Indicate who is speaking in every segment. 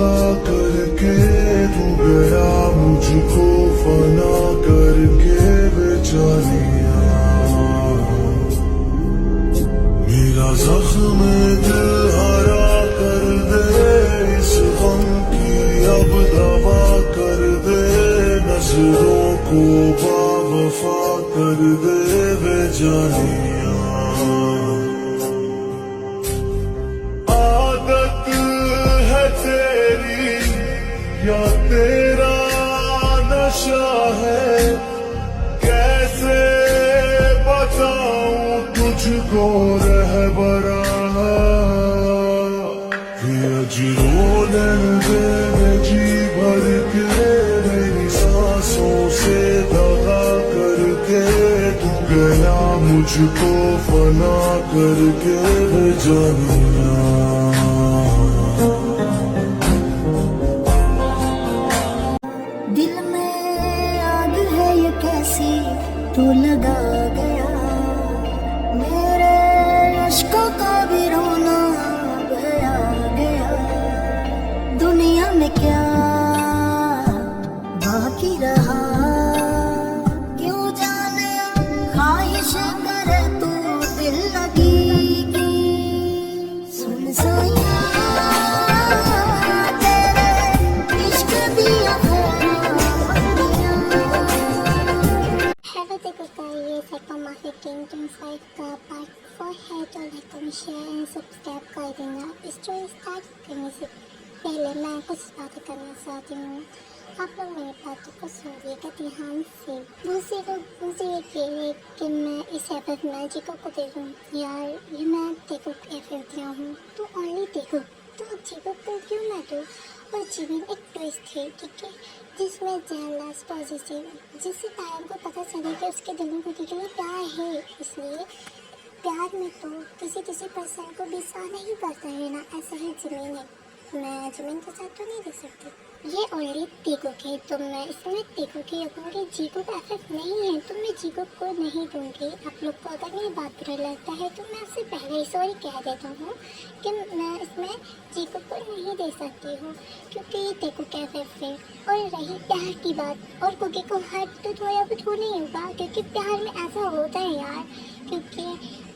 Speaker 1: दगा करके तू गया मुझको फना करके बेचारिया। मेरा जख्म दिल हरा कर दे, इस गम की अब दवा कर दे, नजरों को बावफा कर दे बेजानिया। आदत है तेरी या तेरा नशा है, कैसे बताऊं तुझको रहबरा। रोने दे जी भर के मेरी सांसों से दगा करके तू गया मुझको फना करके जानिया।
Speaker 2: दिल में आग है ये कैसी तू लगा गया, मेरे अश्कों का भी रोना गया गया। दुनिया में क्या बाकी रहा, क्यों जाने ख्वाहिश करे तू दिल लगी की। सुन सोया तेरे इश्क दिया ये साइको मार्केटिंग 25 का पार्ट 4 है, तो लाइक और शेयर एंड सब्सक्राइब कर देना। स्टोरी स्टार्ट करने से पहले मैं कुछ बातें करना चाहती हूँ। आप लोग मेरी बातों को सुनिएगा ध्यान से। दूसरे लोग मुझे ये कह रहे कि मैं इस एफ में जीको को दे दूँ। यार ये मैं देखो एफ दिया हूँ तो ओनली देखो, तो जीको को क्यों ना दूँ। और जीवन एक ट्विस्ट है, ठीक है, जिसमें जेलस पॉजिटिव, जिससे तायम को पता चले कि उसके दिल में खुद के लिए प्यार है। इसलिए प्यार में तो किसी पर्सन को विश्वास नहीं करता है ना, ऐसा ही ज़मीन है। मैं ज़मीन के साथ तो नहीं दे सकती। ये ऑलरेडी देखो के तो मैं इसमें देखो के रखूँगी। जीको का एफेक्ट नहीं है तो मैं जीको को नहीं दूँगी। आप लोग को अगर मेरी बात बुरा लगता है तो मैं उससे पहले ही सॉरी कह देता हूँ कि मैं इसमें जीको को नहीं दे सकती हूँ, क्योंकि देखो के एफेक्ट है। और रही प्यार की बात, और कुकी को हर्ट तो थोड़ा बहुत होना ही होगा, क्योंकि प्यार में ऐसा होता है यार, क्योंकि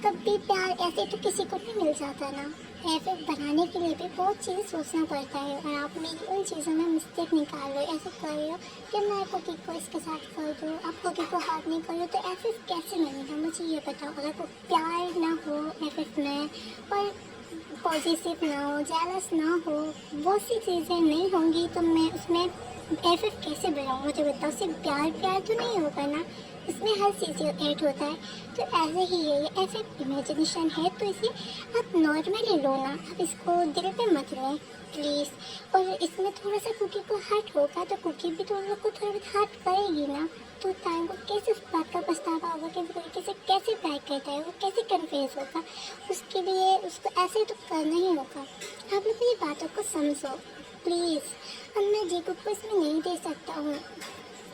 Speaker 2: कभी प्यार ऐसे तो किसी को नहीं मिल जाता ना। ऐसे बनाने के लिए भी बहुत चीज़ सोचना पड़ता है, और आप मेरी उन चीज़ों में मिस्टेक निकाल लो, ऐसे कर लो कि मैं कुकी को इसके साथ कर दूँ, आप कुकी को हाथ नहीं करो, तो ऐसे कैसे मिलेगा मुझे ये बताओ। अगर कोई प्यार ना हो एफ में, और पॉजिटिव ना हो, जेलस ना हो, बहुत सी चीज़ें नहीं होंगी, तो मैं उसमें एफ कैसे बनाऊँ मुझे बताओ। सिर्फ प्यार तो नहीं होगा ना, इसमें हर चीज़ ऐड होता है। तो ऐसे ही है, ये ऐसे इमेजिनेशन है, तो इसे आप नॉर्मली लो ना, आप इसको दिल पे मत लें प्लीज़। और इसमें थोड़ा सा कुकी को हर्ट होगा तो कुकी भी तो लोग को थोड़ा बहुत हर्ट करेगी ना, तो टाइम को कैसे उस बात का पछतावा होगा कि वो लड़के से कैसे प्यार करता है, वो कैसे कन्फ्यूज होगा। उसके लिए उसको ऐसे तो करना ही होगा। आप लोग मेरी बातों को समझो प्लीज़। अब मैं जीको को इसमें नहीं दे सकता हूँ,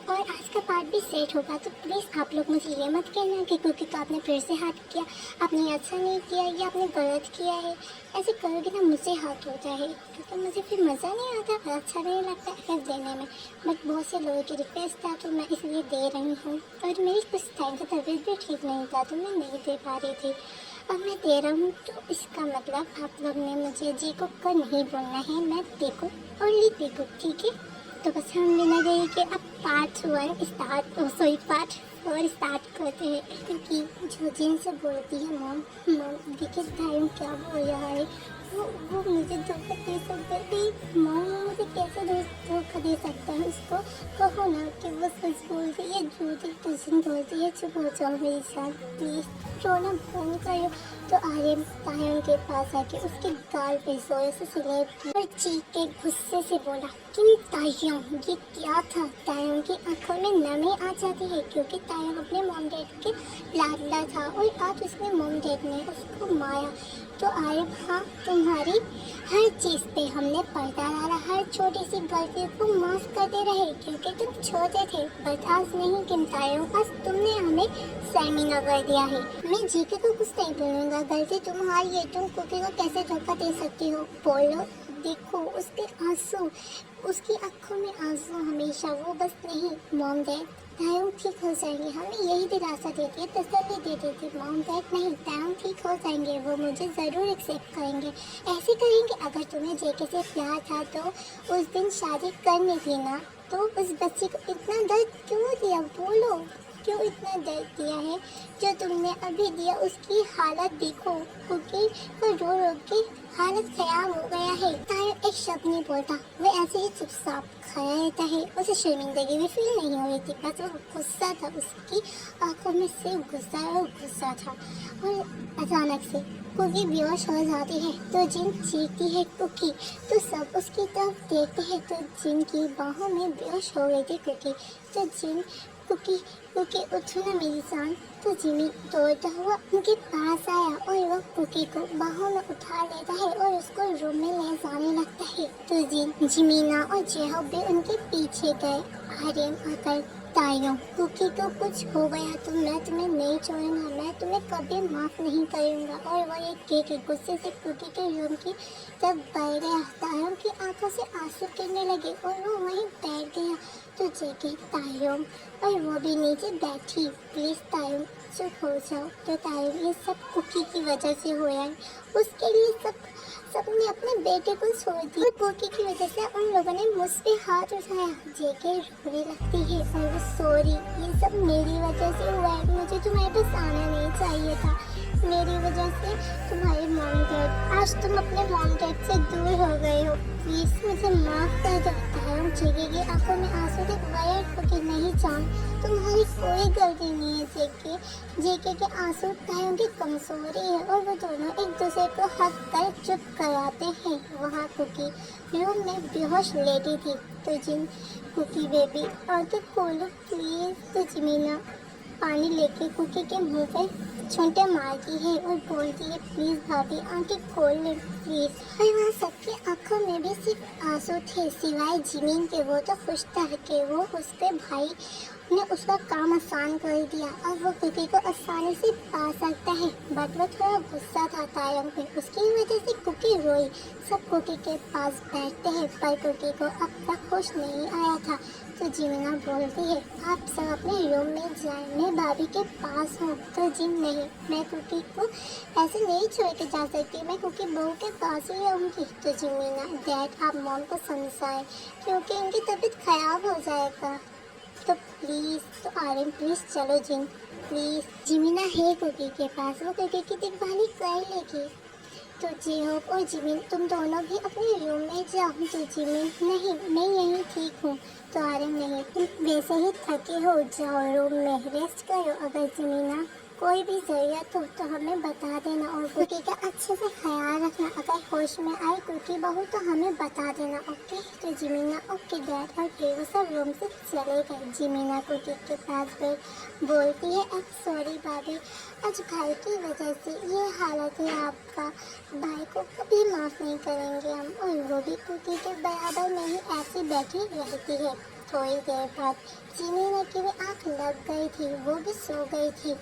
Speaker 2: और आज का पार्ट भी सेट होगा, तो प्लीज़ आप लोग मुझे ये मत कहना कि क्योंकि तो आपने फिर से हाथ किया, आपने अच्छा नहीं किया या आपने गलत किया है। ऐसे करोगे ना मुझे हाथ होता है, क्योंकि मुझे फिर मज़ा नहीं आता और अच्छा नहीं लगता एफ देने में। बट बहुत से लोगों की रिक्वेस्ट था तो मैं इसलिए दे रही हूँ, और मेरी कुछ टाइम की तबीयत भी ठीक नहीं था तो मैं नहीं दे पा रही थी। अब मैं दे रहा हूँ, तो इसका मतलब आप लोग ने मुझे जीको को नहीं बोलना है, मैं देखो ओनली देखो, ठीक है। तो बस हम बिना गए कि अब पार्ट 1 स्टार्ट, पार्ट 4 स्टार्ट करते हैं। क्योंकि जो जिन से बोलती है मॉम देखिए टाइम क्या हो रहा है, वो मुझे धोखा दे सकता है। मॉम मुझे कैसे धोखा दे सकता है, उसको कहो ना कि वो सच बोलती है, झूठी टूसन बोलती है। चुप हो जाओ मेरे साथ प्लीज़, रोना बंद करो। तो आर्यन तायन के पास आके उसके गाल पे जोर से स्लैप और चीख के गुस्से से बोला कि तायन ये क्या था। तायन की आंखों में नमी आ जाती है, क्योंकि तायन अपने मॉम डैड के लाडला था, और आज उसने मॉम डैड ने उसको मारा। तो आर्यन हाँ, तुम्हारी हर चीज़ पे हमने पर्दा डाला, हर छोटी सी गलती को माफ़ करते रहे, क्योंकि तुम छोटे थे। बट आज नहीं किमतायों, आज तुमने हमें शर्मिंदा कर दिया है। मैं जीके को कुछ नहीं बोलूँगा, गलती तुम्हारी है, तुम कुकी को कैसे धोखा दे सकती हो। बोलो देखो उसके आंसू, उसकी आंखों में आंसू हमेशा। वो बस नहीं मॉम डैड, तायम ठीक हो जाएंगे, हमें यही दिलासा देती है, तसल्ली दे देती है। मॉम डैड नहीं, तायम ठीक हो जाएंगे, वो मुझे ज़रूर एक्सेप्ट करेंगे, ऐसे करेंगे। अगर तुम्हें जेके से प्यार था तो उस दिन शादी करनी थी ना, तो उस बच्चे को इतना दर्द क्यों दिया? बोलो, क्यों इतना दर्द दिया है जो तुमने अभी दिया? उसकी हालत देखो, क्योंकि वो रो रो के हालत खराब हो गया है। तायम एक शब्द नहीं बोलता, वो ऐसे ही चुपचाप खड़ा रहता है। उसे शर्मिंदगी भी फील नहीं हो रही थी, बस वो गुस्सा था, उसकी आंखों में सिर्फ गुस्सा और गुस्सा था। और अचानक से कुकी बेहोश हो जाती है तो जिन चीखती है कुकी, तो सब उसकी तरफ देखते हैं तो जिन की बाहों में बेहोश हो गई थी कुकी। तो जिन कुकी कुकी उठो ना मेरी जान, तो जिमी दौड़ता हुआ उनके पास आया और वो कुकी को बाहों में उठा लेता है और उसको रूम में ले जाने लगता है। तो जिमीना और जेहोब भी उनके पीछे गए। आर्यन आकर तायम, कुकी को कुछ हो गया तो मैं तुम्हें नहीं छोड़ूंगा, मैं तुम्हें कभी माफ नहीं करूंगा। और वो एक के गुस्से से कुकी के रूम की तब बढ़ गया। तायम की आंखों से आंसू गिरने लगे और वो वहीं बैठ गया। तो जेके तायम और वो भी नीचे बैठी। प्लीज तायम चुप हो जाओ। तो तायम, ये सब कुकी की वजह से हुआ है, उसके लिए सबने अपने बेटे को छोड़ दिया। कुकी की वजह से उन लोगों ने मुझ पे हाथ उठाया। जेके रोने लगती है और वो सॉरी, ये सब मेरी वजह से हुआ है, मुझे तुम्हारे पास आना नहीं चाहिए था, मेरी वजह से तुम्हारे मॉम डैड, आज तुम अपने मॉम डैड से दूर हो गए हो, प्लीज मुझे माफ कर दो। तायम जेके की आंखों में आंसू थे। वायर कुकी नहीं जान, तुम्हारी कोई गलती नहीं है जेके के आंसू तायम की कमजोरी है। और वो दोनों एक दूसरे को हक कर चुप कराते हैं। वहाँ कुकी रूम में बेहोश लेटी थी। तो जिन कुकी बेबी आंखें खोलो प्लीज। तो जिमीना पानी लेके कुकी के मुंह पे छुंटे मारती है और बोलती है प्लीज भाभी आंखें खोल ले प्लीज। और वहाँ सबकी आंखों में भी सिर्फ आंसू थे सिवाय जिमीन के। वो तो खुश था कि वो उसके भाई ने उसका काम आसान कर दिया और वो कुकी को आसानी से पा सकता है। बट वो थोड़ा गुस्सा था तायम पे, उसकी वजह से कुकी रोई। सब कुकी के पास बैठते हैं पर कुकी को अब तक होश नहीं आया था। तो जिमीना बोलती है आप सब अपने रूम में जाएं, मैं भाभी के पास हूँ। तो जिम नहीं, मैं कुकी को ऐसे नहीं छोड़ के जा सकती, मैं कुकी बहू के पास ही रहूँगी। तो जिमीना, डैड आप मॉम को समझाएं क्योंकि इनकी तबीयत खराब हो जाएगा। तो प्लीज, तो आर्यन प्लीज चलो जिन प्लीज। जिमीना है कुकी के पास, वो कुकी की देखभाली कर लेगी। तो जेहोब और जिमिन तुम दोनों भी अपने रूम में जाओ। तो जिमिन नहीं, मैं यहीं ठीक हूँ। तो आर्यन नहीं, तुम वैसे ही थके हो, जाओ रूम में रेस्ट करो। अगर जिमीना कोई भी जरूरत हो तो हमें बता देना और कुकी का अच्छे से ख्याल रखना। अगर होश में आए कुकी बहू तो हमें बता देना, ओके। तो जिमीना ओके डैड। और फिर वो सब रूम से चले गए। जिमीना कुकी के पास गई, बोलती है अब सॉरी भाभी, आज भाई की वजह से ये हालत है आपका, भाई को कभी माफ़ नहीं करेंगे हम। और वो भी कुकी के बराबर में ही ऐसी बैठी रहती है। थोड़ी देर बाद जिमीना की भी आँख लग गई थी, वो भी सो गई थी।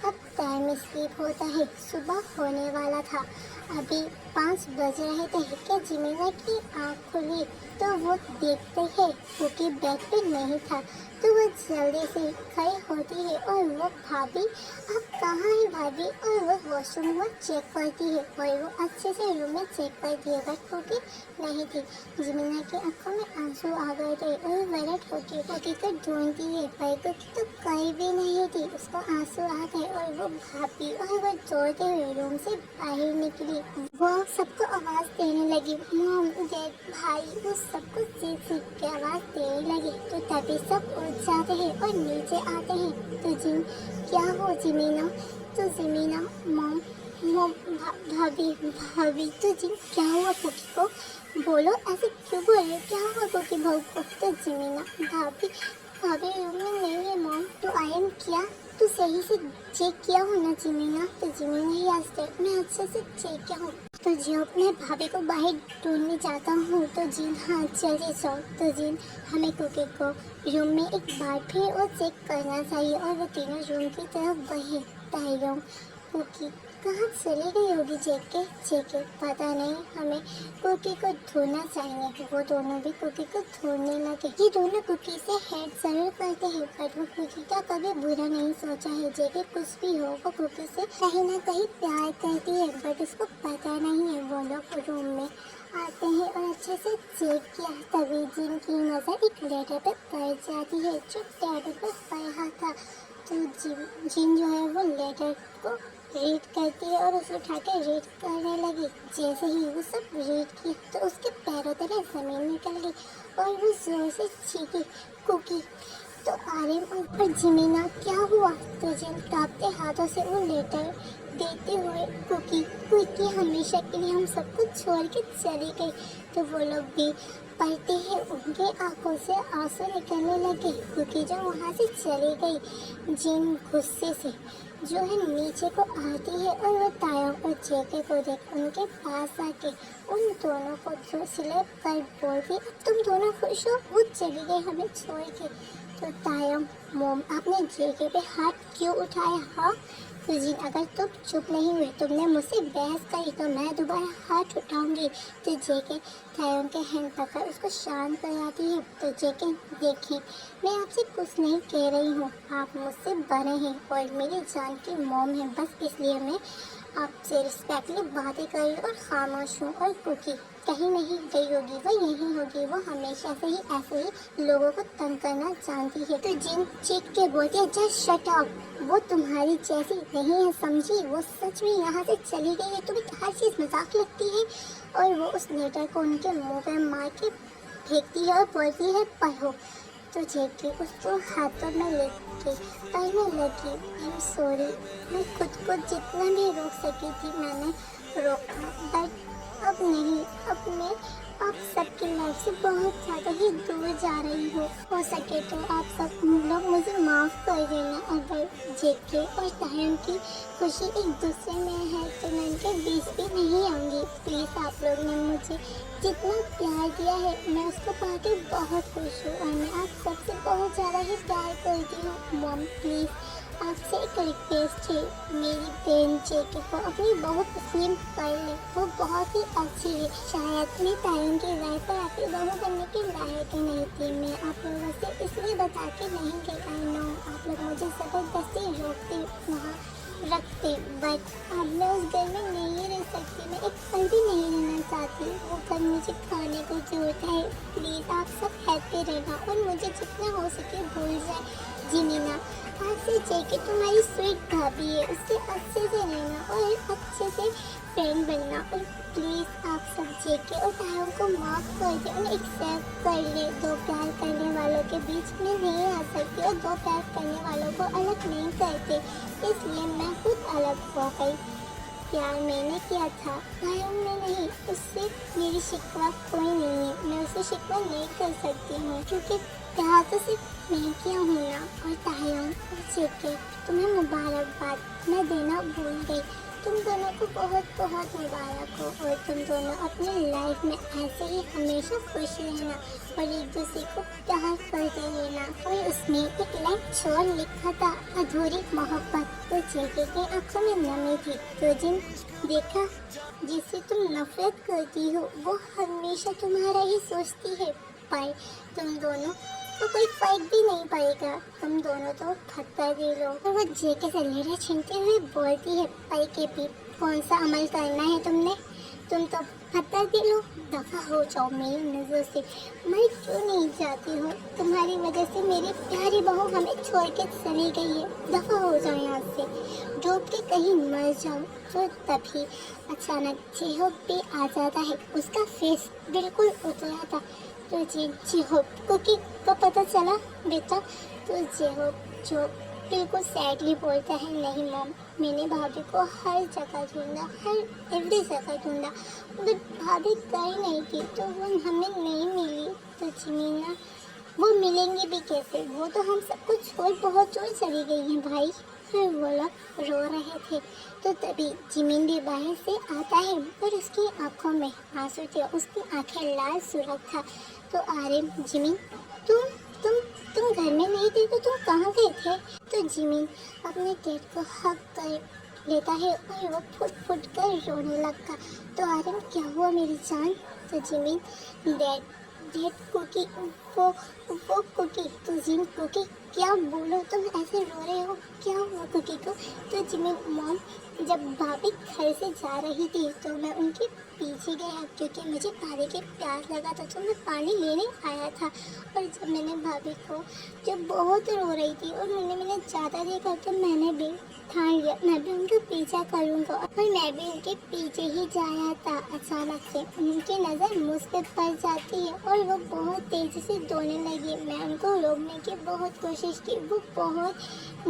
Speaker 2: अब टाइम स्लीप होता है, सुबह होने वाला था। अभी 5 बज रहे थे कि जिमीना की आँख खुली तो वो देखते हैं क्योंकि बेड पे नहीं था। तो वो जल्दी से खड़ी होती है और वो भाभी आप कहाँ हैं भाभी? और वो वॉशरूम में चेक करती है और वो अच्छे से रूम में चेक करती है बट कुकी नहीं थी। जिमीना की आंखों में आंसू आ गए थे और वरट कुकी को ढूंढती है पर कुकी तो कहीं भी नहीं थी। उसको आंसू आ गए और वो भाभी और वो दौड़ते हुए रूम से बाहर निकली। वो सबको आवाज़ देने लगी, मॉम डैड भाई, वो सबको चीख के आवाज़ देने लगी। तो तभी सब उठ जाते हैं और नीचे आते हैं। तो क्या हो जिमीना? तो जिमीना मॉम भाभी। तो क्या हुआ कुकी को? बोलो, ऐसे क्यों बोल रहे हो? क्या हुआ कुकी बहू को? तो जिमीना भाभी रूम में नहीं है मॉम। तो आयन क्या तू सही से चेक किया हो ना जिमीना? तो जिमीना ही आज मैं अच्छे से चेक किया हूँ। तो जियो मैं भाभी को बाहर ढूंढने जाता हूँ। तो जिन हाँ चलिए जाओ। तो जिन हमें कुकी को रूम में एक बार फिर और चेक करना चाहिए और वो तीनों रूम की तरफ बढ़े। तायम कुकी कहाँ चली गई होगी जेके पता नहीं, हमें कुकी को ढूंढना चाहिए। वो दोनों भी कुकी को ढूंढने लगे। ये दोनों कुकी से हेल्प जरूर करते हैं पर वो कुकी का कभी बुरा नहीं सोचा है। जेके कुछ भी हो वो कुकी से कहीं ना कहीं प्यार करती है बट उसको पता नहीं है। वो लोग रूम में आते हैं और अच्छे से चेक किया तभी जिन की नजर एक लेटर पे पड़ जाती है जो टेबल पर पड़ा था। तो जिन जो है वो लेटर को रीड करती है और उसे उठा के रीड करने लगी। जैसे ही वो सब रीड किया तो उसके पैरों तले जमीन निकल गई और वो जोर से चीखी कुकी। तो आर्यन और जिमीना क्या हुआ? तो जिन कांपते हाथों से वो लेटर देते हुए कुकी हमेशा के लिए हम सबको छोड़ के चली गई। तो वो लोग भी पढ़ते हैं, उनके आंखों से आंसू निकलने लगे क्योंकि जो वहाँ से चली गई। जिन गुस्से से जो है नीचे को आती है और वो तायों और जेके को देख उनके पास आके उन दोनों को स्लैप कर बोलती तुम दोनों खुश हो? वो चली गई हमें छोड़ के। तो तायों मोम आपने जेके पे हाथ क्यों उठाया? हाँ तो जिन अगर तुम चुप नहीं हुए, तुमने मुझसे बहस करी तो मैं दोबारा हाथ उठाऊंगी। तो जेके तायों के हैंड पकड़ उसको शांत कराती है। तो जेके देखिए मैं आपसे कुछ नहीं कह रही हूँ, आप मुझसे बड़े हैं और मेरी जान की मोम है, बस इसलिए मैं आपसे रिस्पेक्टली बातें कर रही हूँ और खामोश हूँ। और कुकी कहीं नहीं गई होगी, वो यहीं होगी, वो हमेशा से ही ऐसे ही लोगों को तंग करना जानती है। तो जिन चीख के बोलती है जस्ट शट अप, वो तुम्हारी जैसी नहीं है समझी, वो सच में यहाँ से चली गई है, तुम्हें हर चीज़ मजाक लगती है। और वो उस लेटर को उनके मुंह पे मार के फेंकती है और बोलती है पढ़ो। तो जेके उसको हाथों में लेके पढ़ने लगी। आई एम सॉरी, मैं खुद को जितना भी रोक सकी थी मैंने रोका बट अब नहीं, अब मैं आप सबकी लाइफ से बहुत ज़्यादा ही दूर जा रही हूँ। हो सके तो आप सब लोग मुझे माफ़ कर देना। अगर जेके और तायम की खुशी एक दूसरे में है तो मैं उनके बीच भी नहीं आऊँगी। प्लीज़ आप लोग ने मुझे जितना प्यार दिया है मैं उसको पाके बहुत खुश हूँ और मैं आप सबसे बहुत ज़्यादा ही प्यार करती हूँ। मॉम प्लीज़ आपसे एक रिक्वेस्ट है, मेरी बहन जेके को अपनी बहू तस्लीम कर ले, वो बहुत ही अच्छी है। शायद मैं तायम की राय पर आपकी बहू बनने के लायक नहीं थी। मैं आप लोगों से इसलिए बता के नहीं गई। आई नो आप लोग मुझे ज़बरदस्ती रोकते वहाँ रखते बट अब मैं उस घर में नहीं रह सकती, मैं एक पल भी नहीं रहना चाहती। वो घर मुझे खाने को जरूरत है। प्लीज़ आप सब हैप्पी रहना और मुझे जितना हो सके भूल जाए। जिमीना आपसे जेके तुम्हारी स्वीट भाभी है, उससे अच्छे से रहना और अच्छे से फ्रेंड बनना। और प्लीज़ आप सब जेके और तायों को माफ़ कर दे, उन्हें एक्सेप्ट कर ले। दो प्यार करने वालों के बीच में नहीं आ सकती और दो प्यार करने वालों को अलग नहीं करते, इसलिए मैं खुद अलग हो गई। प्यार मैंने किया था, तायों ने नहीं। उससे मेरी शिकवा कोई नहीं है, मैं उसे शिकवा नहीं कर सकती हूँ क्योंकि प्यार तो सिर्फ मैं किया हूँ ना। और तायों और जेके तुम्हें मुबारकबाद, मैं देना भूल गई। तुम दोनों को बहुत बहुत मुबारक हो और तुम दोनों अपनी लाइफ में ऐसे ही हमेशा खुश रहना और एक दूसरे को प्यार करते रहना। और उसमें एक लाइन छोड़ लिखा था, अधूरी मोहब्बत। तो जेके की आंखों में नमी थी। तो जिन देखा जिससे तुम नफरत करती हो वो हमेशा तुम्हारा ही सोचती है, पर तुम दोनों तो कोई फर्क भी नहीं पड़ेगा, तुम दोनों तो खत्तर दिल हो। और वो जेके से लेटर छीनते हुए बोलती है पर के भी कौन सा अमल करना है तुमने, तुम तो खत्तर दिल हो, दफा हो जाओ मेरी नज़र से। मैं क्यों नहीं जाती हूँ, तुम्हारी वजह से मेरी प्यारी बहू हमें छोड़ के चली गई है, दफा हो जाओ यहाँ से, डूब के कहीं मर जाओ। तो तभी अचानक जेहोब भी आ जाता है, उसका फेस बिल्कुल उतरा था। तो जेहोब कुकी को पता चला बेटा। तो जेहोब जो बिल्कुल सैडली बोलता है नहीं मॉम, मैंने भाभी को हर जगह ढूंढा, हर एवरी जगह ढूंढा बट भाभी कहीं नहीं थी तो वो हमें नहीं मिली। तो जिमीना वो मिलेंगी भी कैसे, वो तो हम सबको छोड़ बहुत दूर चली गई हैं भाई। फिर वो लोग रो रहे थे। तो तभी जिमिन भी बाहर से आता है और उसकी आंखों में आंसू थे, उसकी आंखें लाल सुर्ख था। तो आर्यन जिमिन तुम घर में नहीं थे तो तुम कहाँ गए थे? तो जिमिन अपने डैड को हक कर लेता है और वो फुट फुट कर रोने लगा। तो आर्यन क्या हुआ मेरी जान? तो जिमिन डेड डेड कुकी, वो कुकी, तो जिन कुकी क्या बोलो तुम ऐसे रो रहे हो, क्या हुआ कुकी को? तो जिमिन मॉम जब भाभी घर से जा रही थी तो मैं उनके पीछे गया क्योंकि मुझे पानी की प्यास लगा था, तो मैं पानी लेने आया था। और जब मैंने भाभी को जब बहुत रो रही थी और मैंने ज़्यादा देखा तो मैंने भी ठान लिया मैं भी उनका पीछा करूँगा और मैं भी उनके पीछे ही जाया था। अचानक से उनकी नज़र मुझ पे पड़ जाती है और वो बहुत तेज़ी से दौड़ने लगी। मैं उनको रोकने की बहुत कोशिश की। वो बहुत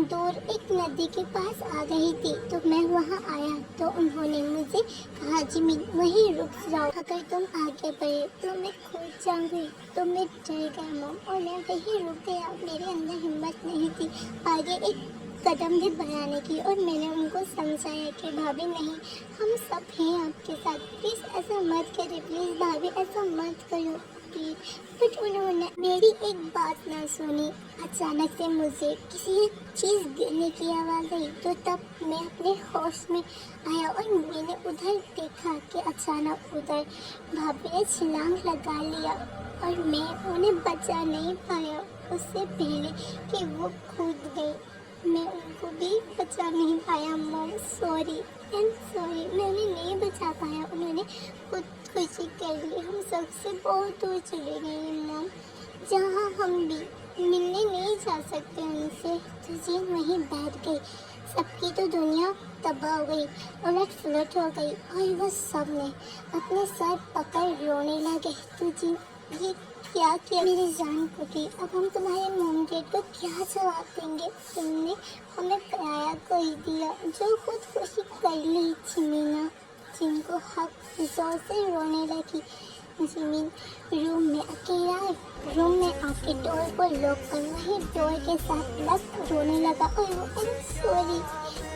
Speaker 2: दूर एक नदी के पास आ गई थी तो मैं वहाँ आया तो उन्होंने मुझे कहा जिमिन वहीं रुक जाओ, अगर तुम आगे बढ़े तो मैं खो जाऊंगी। तो मैं डर गया मॉम और मैं वहीं रुक गया। मेरे अंदर हिम्मत नहीं थी आगे एक कदम भी बढ़ाने की और मैंने उनको समझाया कि भाभी नहीं, हम सब हैं आपके साथ, प्लीज़ ऐसा मत करिए, प्लीज़ भाभी ऐसा मत करो प्लीज। बट उन्होंने मेरी एक बात ना सुनी। अचानक से मुझे किसी चीज़ गिरने की आवाज़ आई तो तब मैं अपने होश में आया और मैंने उधर देखा कि अचानक उधर भाभी ने छलांग लगा लिया और मैं उन्हें बचा नहीं पाया उससे पहले कि वो कूद गई। मैं उनको भी बचा नहीं पाया मॉम, सॉरी एंड सॉरी, मैं उन्हें नहीं बचा पाया, उन्होंने खुदकुशी कर ली। हम सबसे बहुत दूर चले गए मॉम, जहाँ हम भी मिलने नहीं जा सकते उनसे। तो जी वहीं बैठ गई। सबकी तो दुनिया तबाह हो गई, उलट पुलट हो गई और वो सब ने अपने सर पकड़ रोने लगे। तो जी ये क्या किया मेरी जान कुकी, अब हम तुम्हारे मॉम डैड को क्या जवाब देंगे? तुमने हमें पराया कर दिया, जो खुदकुशी कर ली। जिमिना जिनको हक जोर से रोने लगी। जिमिन रूम में अकेला रूम में आके डोर को लॉक कर वही डोर के साथ लग रोने लगा और वो I am sorry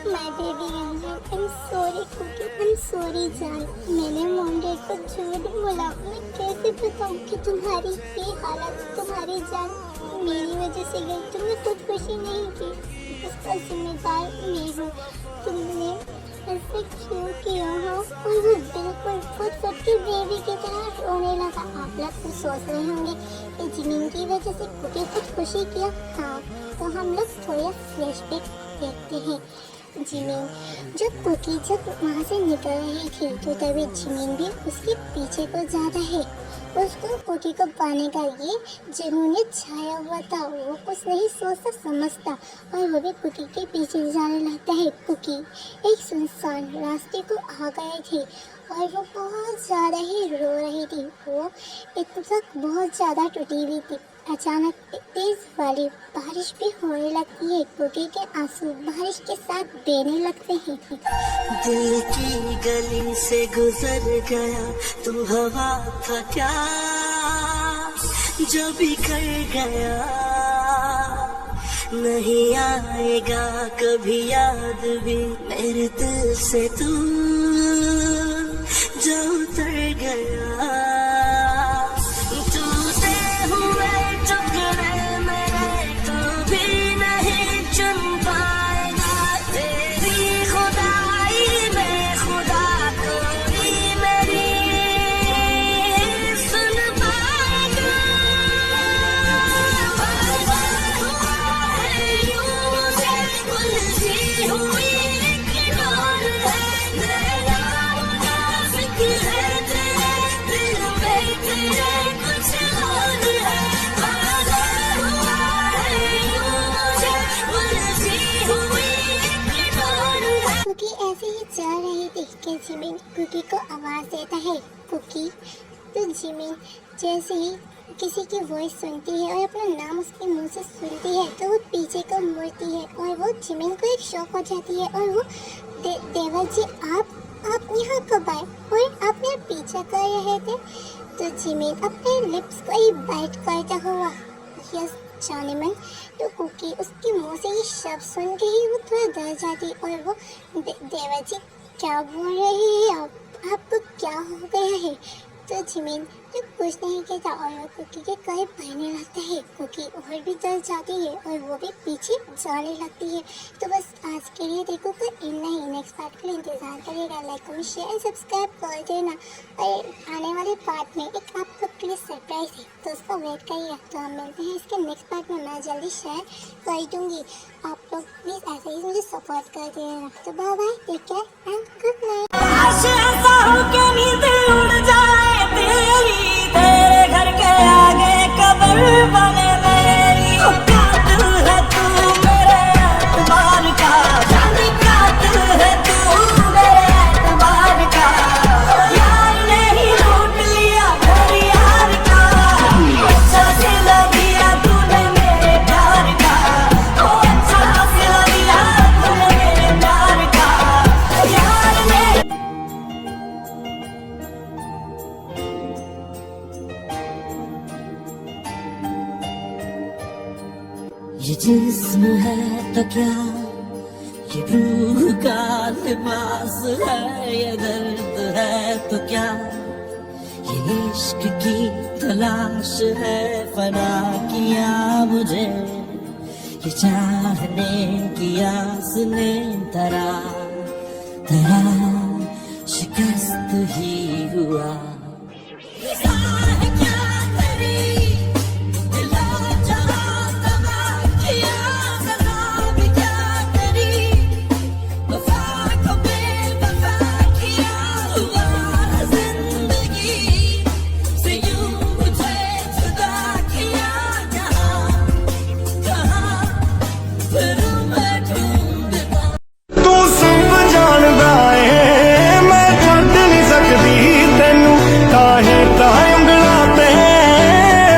Speaker 2: my baby angel, I am sorry cookie, I am sorry जान, मैंने मॉम डैड को झूठ बोला। मैं कैसे बताऊँ कि तुम्हारी ये हालत, तुम्हारी जान मेरी वजह से गई। तुमने खुदकुशी नहीं की, इसका जिम्मेदार मैं हूँ। तुमने ऐसे क्यों किया हो? और वो बिल्कुल फुट के बेबी की तरह रोने लगा। आप लोग तो सोच रहे होंगे कि जिमिन की वजह से कुकी खुदकुशी किया। हाँ, तो हम लोग थोड़ा फ्लैशबैक देखते हैं। जिमिन जब कुकी जब वहाँ से निकल रही थी तो तभी जिमिन भी उसके पीछे को जा रहा है। उसको कुकी को पाने का ये जुनून छाया हुआ था। वो कुछ नहीं सोचता समझता और वो भी कुकी के पीछे जाने लगता है। कुकी एक सुनसान रास्ते को आ गए थे और वो बहुत ज़्यादा ही रो रही थी। वो एक तक बहुत ज़्यादा टूटी हुई थी। अचानक तेज वाली बारिश भी होने लगती है। कुकी के आंसू बारिश के साथ बहने लगते हैं।
Speaker 3: दिल की गली से गुजर गया तू हवा था क्या, जो बिखर गया नहीं आएगा कभी याद भी मेरे दिल से तू जो उतर गया। टूटे हुए टुकड़े में कभी नहीं चुन पाएगा, तेरी खुदाई में खुदा कोई मेरी सुन पाएगा। यूं मुझे उलझी हुई एक डोर है, नैना मुनाफिक है तेरे दिल में, तेरे कुछ और है। पागल हुआ है यूं मुझे उलझी हुई एक डोर है।
Speaker 2: कुकी ऐसे ही चल रही थी कि जिमिन कुकी को आवाज़ देता है, कुकी। तो जिमिन जैसे ही किसी की वॉइस सुनती है और अपना नाम उसके मुंह से सुनती है तो वो पीछे को मुड़ती है और वो जिमिन को एक शौक हो जाती है और वो देवर जी आप यहाँ कब आए और आप मेरा पीछा कर रहे थे? तो जिमिन अपने लिप्स को ही बाइट करता हुआ यस जाने मन। तो कुकी उसके मुंह से ये शब्द सुन के ही वो थोड़ा डर जाती और वो देवर जी क्या बोल रहे हैं आप? आपको क्या हो गया है? तो जिमिन जो कुछ नहीं कहता और कुकी के करीब बढ़ने लगता है। कुकी और भी डर जाती है और वो भी पीछे जाने लगती है। तो बस आज के लिए देखो तो इतना ही, नेक्स्ट पार्ट के लिए इंतजार करेगा। लाइक कमेंट शेयर सब्सक्राइब कर देना। और आने वाले पार्ट में एक आप लोग के लिए सरप्राइज है, तो उसका वेट करिए। तो हम मिलते हैं इसके नेक्स्ट पार्ट में, मैं जल्दी शेयर कर दूंगी। आप लोग प्लीज़ ऐसे ही मुझे सपोर्ट कर देना। तो bye bye, take care and good night.
Speaker 3: काश ऐसा हो के नींद उड़ जाए तेरी, तेरे घर के आगे कब्र बने मेरी। कातिल है तू मेरे एतबार का, जानी कातिल है तू मेरे एतबार का। यार ने ही लूट लिया मेरे यार का, अच्छा सिला दिया तूने मेरे प्यार का। ओ अच्छा सिला दिया तूने मेरे प्यार का। यार ने ये जिस्म है तो क्या, ये रूह का लिबास है, ये दर्द है तो क्या, ये इश्क की तलाश है। फना किया मुझे ये चाहने की आस ने, तरा तरा शिकस्त ही हुआ।
Speaker 4: तू सब जानदा है मैं छड्ड नहीं सकदी तेनू, ताहे ताहे ਉਂਗਲਾਂ ते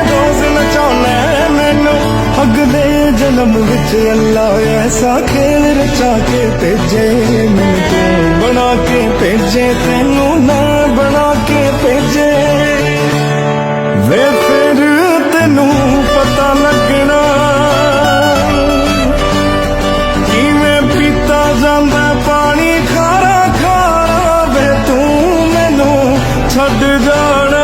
Speaker 4: रोज नचाउना मैनू। अगले जन्म विच अल्लाह ऐसा खेल रचा के भेजे मैनू, तू बना के भेजे तेनू ना बना के भेजे। वे फिर तेनू पता लगना ਜਾਂਦਾ ਪਾਣੀ ਖਾਰਾ ਖਾਰਾ ਵੇ ਤੂੰ ਮੈਨੂੰ ਛੱਡ ਜਾਣਾ।